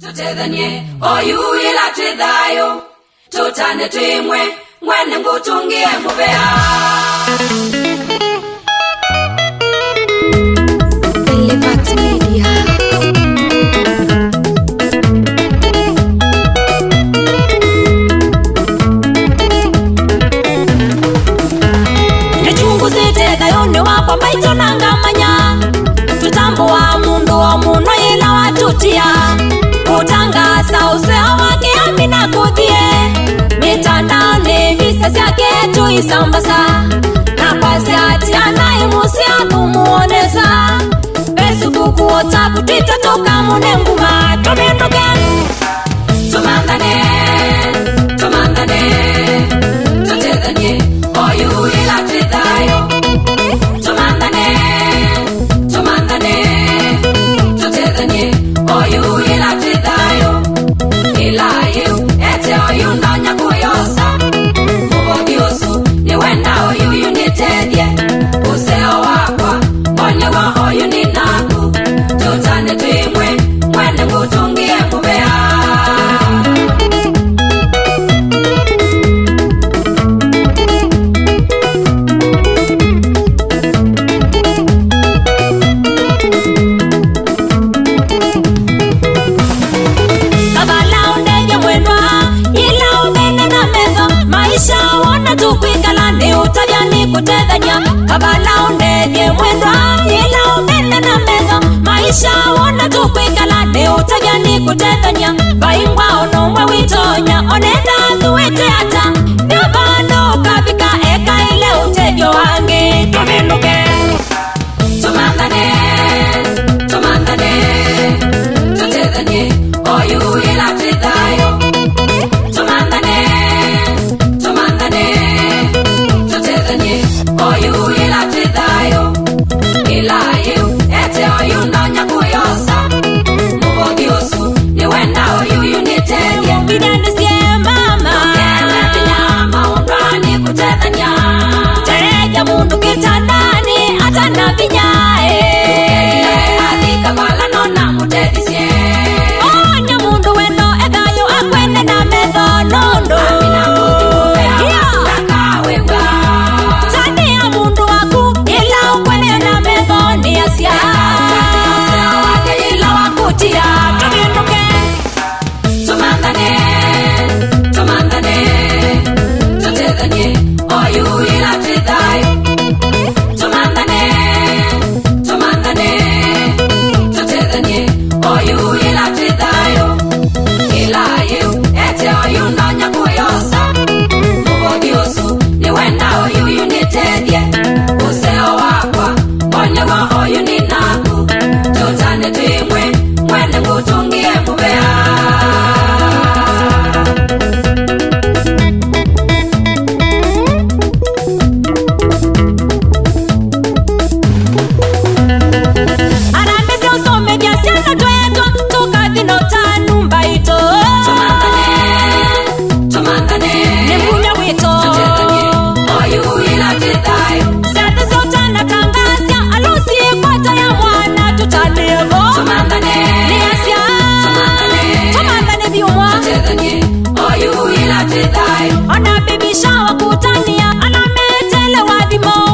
Tutethanie oyu ila twithayo tutane twimwe mwene ngutungie mubea Elevat Media Nechunguzite gayone wakwa maito nangamanya tutambua mundu wa muno ila watutia Utangasa useo wake amina kuthie Mitandaoni visa syake tuisambasa Na pasi ati anaimusia kumuoneza Facebook, WhatsApp, Twitter toka munenguma Tuminduke Tumandane Tutethanie oyu ila twithayo Tumandane Tutethanie oyu ila twithayo Ilayu ete oyu ndonya kuyosa Mubogi usu ni wenda oyu yunitedye Useo wakwa mbonye wa oyu ni naku Tutane twimwe mwene ngutungie mubea Kutethania kabala undege mwendwa ila umene na metho maisha wona tukwikala ni utajani kutethania vaingwa ono mwe witonya onenda thuwete ata nyabano kabika eka ile utejo wange tuminduke Tumandane Tutethanie oyu ila twithayo Tutethanie oyu ila twithayo Ilayu ete oyu ndonya kuyosa Mubogi usu ni wenda oyu yunitedye Bidanisye mama Tukele vinyama undwani kutethania Tereja mundu kitandani atana vinyae Tukele adhika wala nona mutedisye Onya mundu weno egayo akwene na metho nondo Amina kuthi mubea Nakawewa Tania mundu waku ila ukwene na metho ni asia Useo wake ila wakutia Tuminduke Tumandane Tutethanie oyu ila twithayo Tumandane Tutethanie oyu ila twithayo Ilayu ete oyu ndonya kuyosa Mubogi usu ni wenda oyu yunitedye Useo wakwa mbonye wa oyu ni naku Tutane twimwe mwene ngutungie mubea Ona baby shower kutania ana metele wadimo